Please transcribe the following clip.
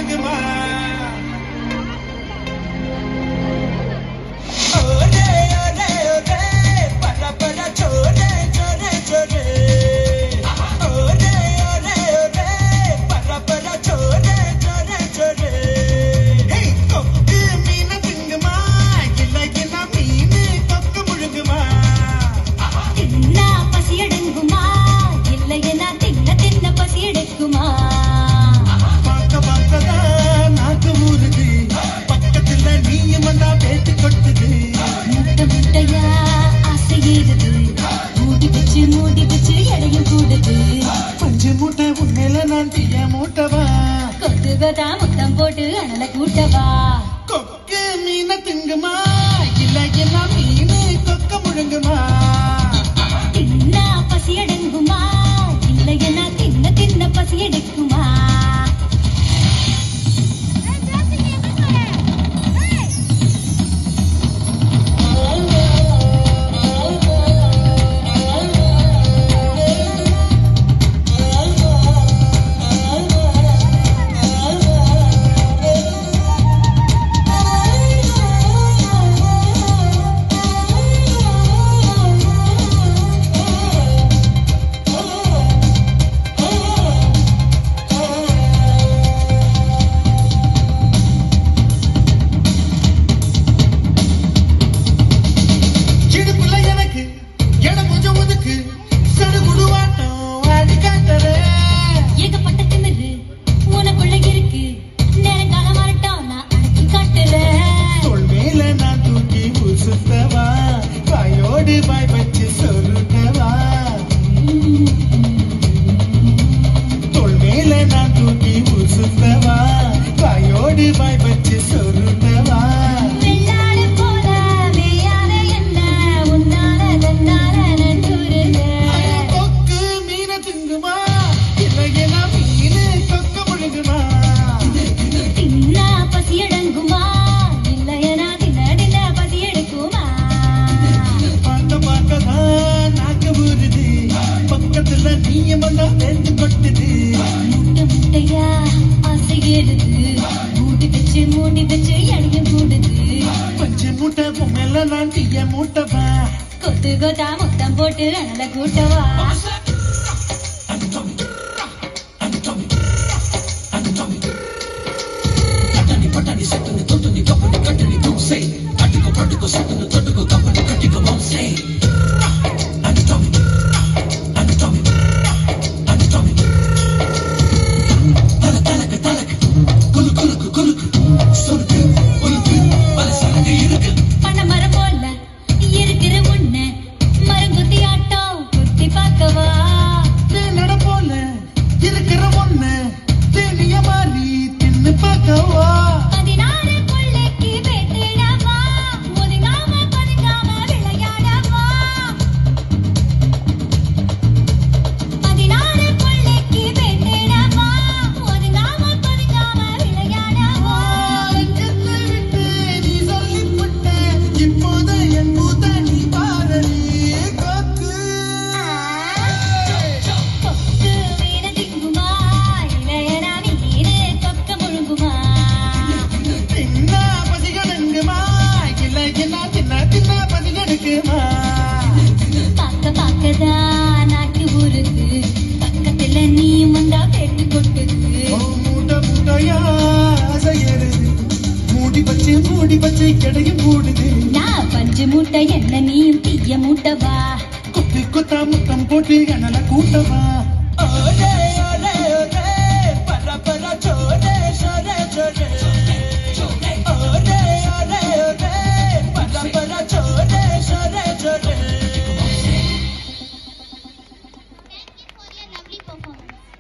முழுகுமா முத்தம் போட்டு அனல கூட்டவா கொக்கு மீன திங்குமா இல்ல என்ன மீன் கொக்க முழுங்குமா தின்னா பசி அடங்குமா இல்ல என்ன தின்ன தின்ன பசி எடுக்குமா கொத்து கொத்தா முத்தம் போட்டு அனல கூட்டவா மூடி பச்சை கிடையும் மூடுது நான் பஞ்சு மூட்டை என்ன நீயும் தீய மூட்டவா கொத்து கொத்தா முத்தம் போட்டு அனல கூட்டவா